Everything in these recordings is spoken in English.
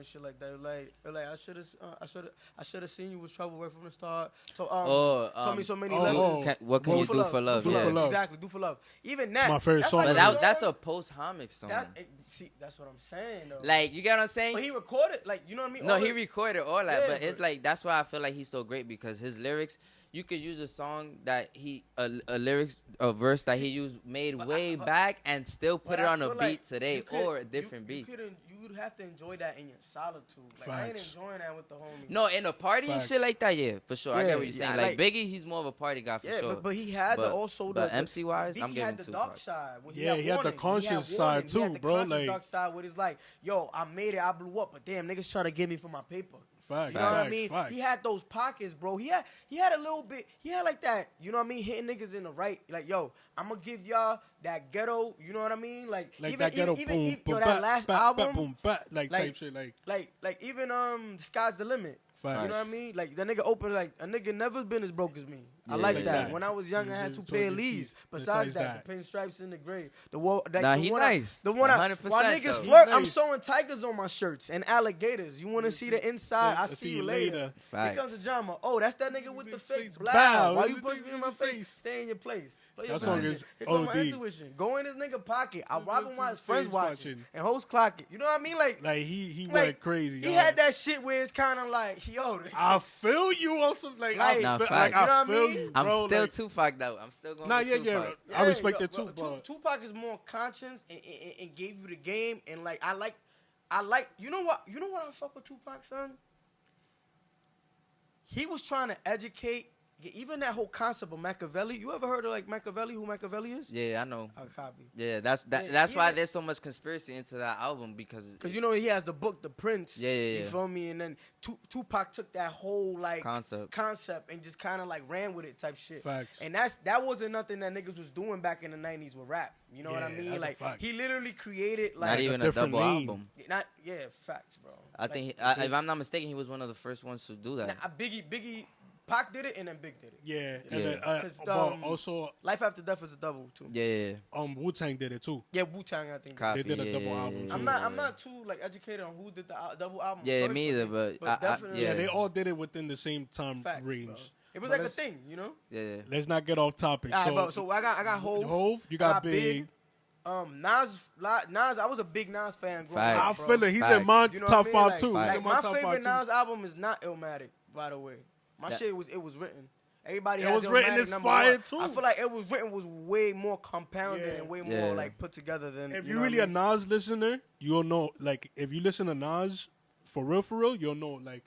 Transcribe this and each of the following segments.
and shit like that. Like I should have seen you was trouble right from the start. So told me so many lessons. What can you do for love? Do for love. Exactly, do for love. Even that. It's my favorite song. But that's a post-homage song. That's what I'm saying though. Like, you get what I'm saying? But he recorded, like, you know what I mean? No, he recorded all that, but it's like, that's why I feel like he's so great, because his lyrics, you could use a song that a verse that he used made way back and still put it on a beat today or a different beat. You would have to enjoy that in your solitude. Like, I ain't enjoying that with the homies. No, in a party and shit like that, yeah, for sure. I get what you're saying. Like Biggie, he's more of a party guy for sure. But he had but MC wise, I'm giving the dark side. He had the conscious side too, bro. Like, dark side where it's like, yo, I made it, I blew up, but damn, niggas try to get me for my paper. Facts. You know what I mean? He had those pockets, bro. He had a little bit. He had like that. You know what I mean? Hitting niggas in the right. Like, yo, I'm gonna give y'all that ghetto. You know what I mean? Like even, that ghetto. Even that last album, like type shit. Like even The Sky's the Limit. Facts. You know what I mean? Like, that nigga opened, like, a nigga never been as broke as me. I like that. When I was young, I had 2 pair of Lees. Besides that, the pinstripes in the gray. He nice. The one 100%, while niggas though. flirt, I'm sewing tigers on my shirts and alligators. You want to see the inside? I see you later. Here comes the drama. Oh, that's that nigga with the face. Blow. Why you punch me in my face? Stay in your place. That song is OD. My intuition. Go in his nigga pocket. I rob him while his friends watching. And hosts clock it. You know what I mean? Like he went crazy. He had that shit where it's kind of like, yo. I feel you on some, like, I feel you, bro. I'm still Tupac, though. I'm still going with Tupac. I respect it too, bro. Tupac is more conscious and gave you the game. And, like, I like, you know what I fuck with Tupac, son? He was trying to educate. Even that whole concept of Machiavelli. You ever heard of, like, Machiavelli? Who Machiavelli is? Yeah, I know. A copy. Yeah, that's why there's so much conspiracy into that album, because you know he has the book, The Prince. Yeah. You feel me? And then Tupac took that whole, like, concept and just kind of, like, ran with it type shit. Facts. And that wasn't nothing that niggas was doing back in the 90s with rap. You know what I mean? Like, he literally created, like, not even a double album. Facts, bro. I think if I'm not mistaken, he was one of the first ones to do that. Nah, Biggie. Pac did it and then Big did it. Yeah. And then, also, Life After Death is a double too. Yeah. Wu-Tang did it too. Yeah, Wu-Tang, I think. They did a double album too. I'm not too, like, educated on who did the double album. Yeah, first, me either, but definitely. Yeah, they all did it within the same time Facts, range. Bro. It was like a thing, you know? Yeah. Let's not get off topic. All right, bro, so I got Hov. Hov, you got Big. Nas, I was a big Nas fan growing up. I feel it. He's in my top 5 too. Like, my favorite Nas album is not Illmatic, by the way. My shit it was written. Everybody has written as fire too. I feel like it was written was way more compounded and way more like put together than. If you're really a Nas listener, you'll know. Like, if you listen to Nas for real, you'll know, like,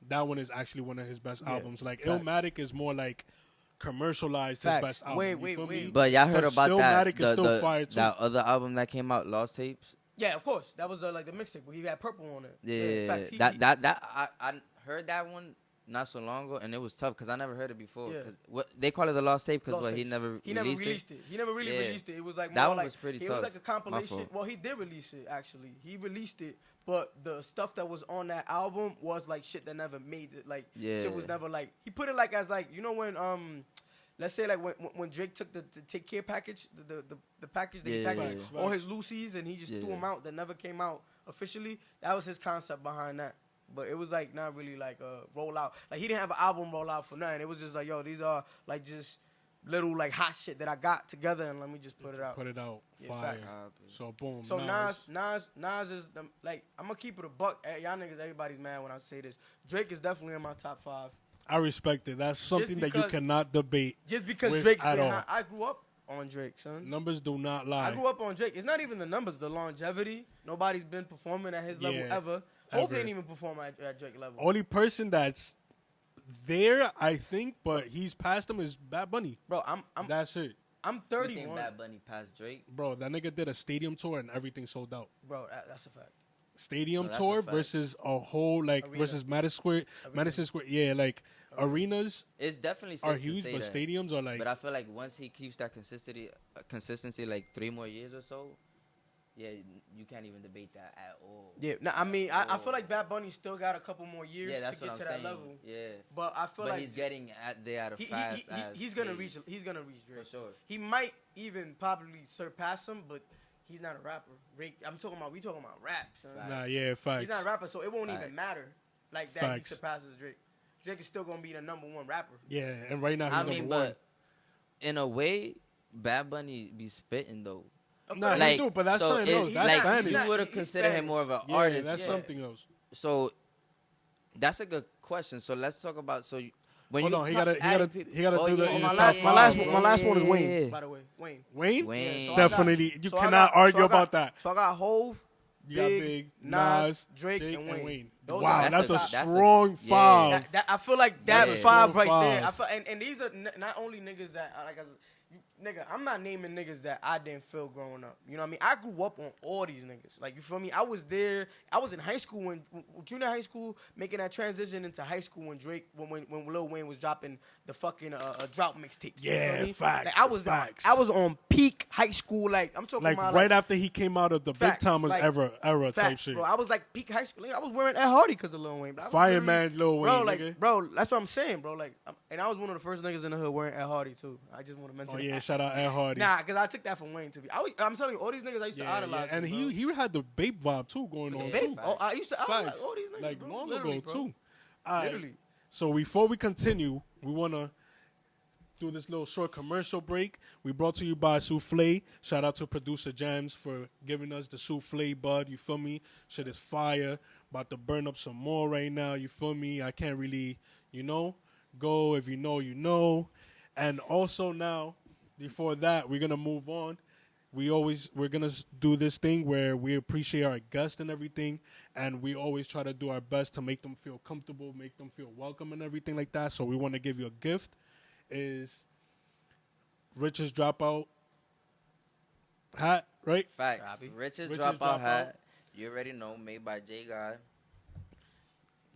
that one is actually one of his best albums. Like, Illmatic is more like commercialized his best album. Wait. But y'all heard about Stillmatic is still fire too. That other album that came out, Lost Tapes? Yeah, of course. That was like the mixtape where he had purple on it. Yeah. I heard that one not so long ago, and it was tough because I never heard it before. Cause they call it the Lost Tape because he never released it. He never really released it. It was like that more one like, was pretty tough. It was like a compilation. Well, he did release it actually. He released it, but the stuff that was on that album was like shit that never made it. Like shit was never like he put it like as like, you know, when let's say like when Drake took the Take Care package, the package that he packaged all his Lucy's and he just threw them out that never came out officially. That was his concept behind that. But it was like not really like a rollout. Like, he didn't have an album rollout for nothing. It was just like, yo, these are like just little like hot shit that I got together and let me just put it out. Fire. So boom. So Nas is like, I'm gonna keep it a buck. Y'all niggas, everybody's mad when I say this. Drake is definitely in my top 5. I respect it. That's something that you cannot debate. Just because Drake's been high. I grew up on Drake, son. Numbers do not lie. I grew up on Drake. It's not even the numbers, the longevity. Nobody's been performing at his level ever. Hov didn't even perform at Drake level. Only person that's there, I think, but he's past him is Bad Bunny. Bro, that's it. I'm 31. You think Bad Bunny passed Drake? Bro, that nigga did a stadium tour and everything sold out. Bro, that's a fact. Stadium tour versus a whole, like, arena. Versus Madison Square. Yeah, like, arenas it's definitely are huge, but stadiums are like. But I feel like once he keeps that consistency like 3 more years or so, yeah, you can't even debate that at all. Yeah, no, I mean, I feel like Bad Bunny still got a couple more years to get to that level. Yeah, but I feel like he's getting there at a he's gonna reach Drake for sure. He might even probably surpass him, but he's not a rapper. We talking about rap, son. Nah, yeah, facts. He's not a rapper, so it won't even matter like that. Facts. He surpasses Drake. Drake is still gonna be the number one rapper. Yeah, and right now he's number one. But in a way, Bad Bunny be spitting though. No, like, he do, but that's something else. That's like Spanish. You would have considered him more of an artist. That's something else. So that's a good question. So let's talk about when Hold you on, he gotta do the my last one is Wayne. By the way, Wayne. Yeah, so definitely. You cannot argue about that. So I got Hove, Big, Nas, Drake, and Wayne. Wow, that's a strong five. I feel like that five right there. I feel, and these are not only niggas that like. Nigga, I'm not naming niggas that I didn't feel growing up. You know what I mean? I grew up on all these niggas. Like, you feel me? I was there. I was in high school when junior high school, making that transition into high school when Lil Wayne was dropping the fucking drought mixtapes. Yeah, you know facts. Like, I was on peak high school. Like, I'm talking about right after he came out of the Big Timers era facts, type shit. Bro, I was like peak high school. Like, I was wearing Ed Hardy because of Lil Wayne. Fireman Lil Wayne, bro, that's what I'm saying, bro. Like, and I was one of the first niggas in the hood wearing Ed Hardy too. I just want to mention. Oh yeah, shout out Ed Hardy. Nah, because I took that from Wayne to be. I'm telling you, all these niggas I used to idolize. Yeah. And he had the Bape vibe too going on too. Oh, I used to idolize all these niggas, like bro. long Literally, ago bro. too. Literally. So before we continue, we wanna do this little short commercial break. We brought to you by Souffle. Shout out to producer Jams for giving us the Souffle bud. You feel me? Shit is fire. About to burn up some more right now. You feel me? I can't really, go. If you know, you know. And also now, before that, we're gonna move on. We're gonna do this thing where we appreciate our guests and everything, and we always try to do our best to make them feel comfortable, make them feel welcome, and everything like that. So we want to give you a gift. Is Rich's Dropout hat, right? Facts. Rich's Dropout hat. You already know, made by J God.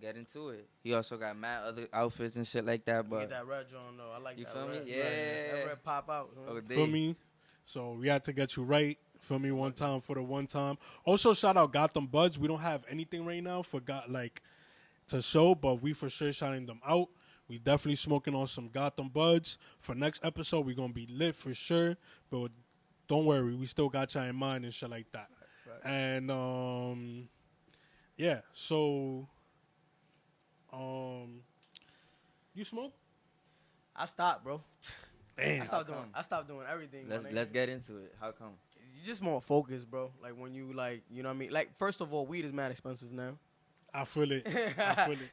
Get into it. He also got mad other outfits and shit like that. But get that red John though. I like you that. You feel red. me? Yeah. That red pop out. Feel me? So we had to get you right. Feel me? One time for the one time. Also, shout out Gotham Buds. We don't have anything right now to show, but we for sure shouting them out. We definitely smoking on some Gotham Buds. For next episode, we going to be lit for sure. But don't worry, we still got y'all in mind and shit like that. Right. And, yeah, so, you smoke? I stopped, bro. Damn. I stopped doing everything. Let's get into it. How come? You just more focused, bro. Like, when you, like, you know what I mean? Like, first of all, weed is mad expensive now. I feel it.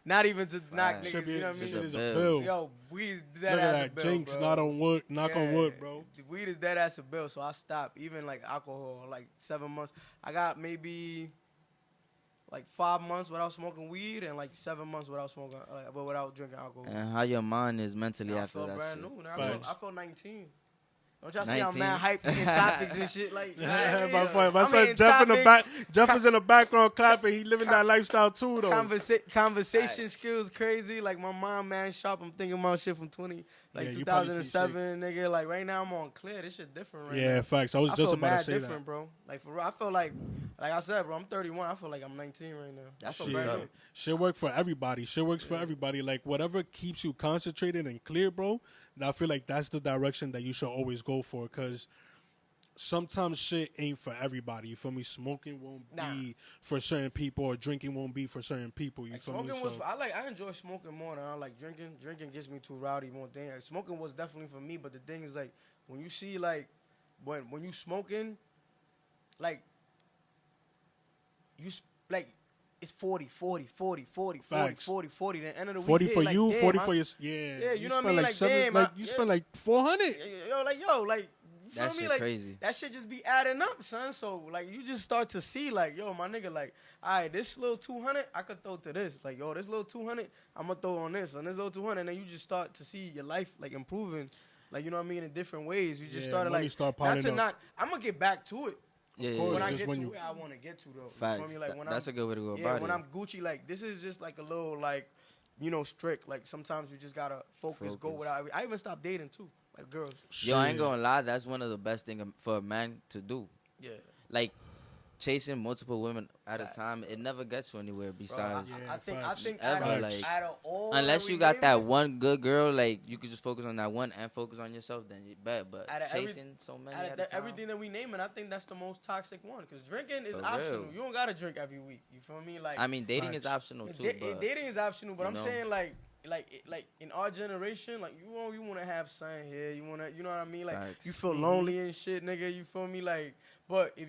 Not even to knock niggas, you know what I mean? Shit is a bill. Yo, weed is dead ass a bill, Jinx, bro. not on wood, knock on wood, bro. Weed is dead ass a bill, so I stopped. Even like alcohol, like 7 months. I got maybe like 5 months without smoking weed and like 7 months without drinking alcohol. And how your mind is mentally after that brand shit. new. I feel 19. Don't y'all see I'm mad hyped in topics and shit like my son Jeff in the back. Jeff is in the background clapping. He living that lifestyle too though. Conversation skills crazy. Like my mind man sharp. I'm thinking about shit from 2007, nigga. Like right now I'm on clear. This shit different right now. Yeah, facts. I was just about to say different, bro. Like for real, I feel like I said, bro, I'm 31. I feel like I'm 19 right now. That's shit work for everybody. Shit works for everybody. Like whatever keeps you concentrated and clear, bro. I feel like that's the direction that you should always go for, because sometimes shit ain't for everybody. You feel me? Smoking won't be for certain people, or drinking won't be for certain people. You feel me? I enjoy smoking more than I like drinking. Drinking gets me too rowdy more than smoking was definitely for me. But the thing is, like, when you see like when you smoking, like you like. It's 40. The end of the week. 40 for like, you, damn, 40 for your... Yeah, you know what I mean? Like, spend like 400. That shit like, crazy. That shit just be adding up, son. So, like, you just start to see, like, yo, my nigga, like, all right, this little 200, I could throw to this. Like, yo, this little 200, I'm going to throw on this. And this little 200, and then you just start to see your life, like, improving. Like, you know what I mean? In different ways. You just started, like, I'm going to get back to it. Yeah, when I get to where I want to get to, though. Facts. You know like, that's a good way to go about it. When I'm Gucci, like, this is just like a little, like, strict. Like, sometimes you just got to focus, go without. I even stopped dating, too. Like, girls. Yo, I ain't going to lie. That's one of the best things for a man to do. Yeah. Like, chasing multiple women at a time, it never gets you anywhere. Besides, I think ever, out of all unless you got that one good girl, like you could just focus on that one and focus on yourself, then you bet. But chasing so many at a time, everything that we naming, I think that's the most toxic one. Because drinking is optional. You don't gotta drink every week. You feel me? Like, I mean, dating is optional too. Dating is optional, but I'm saying like in our generation, like you want to have son here, you know what I mean? Like you feel lonely and shit, nigga. You feel me? Like, but if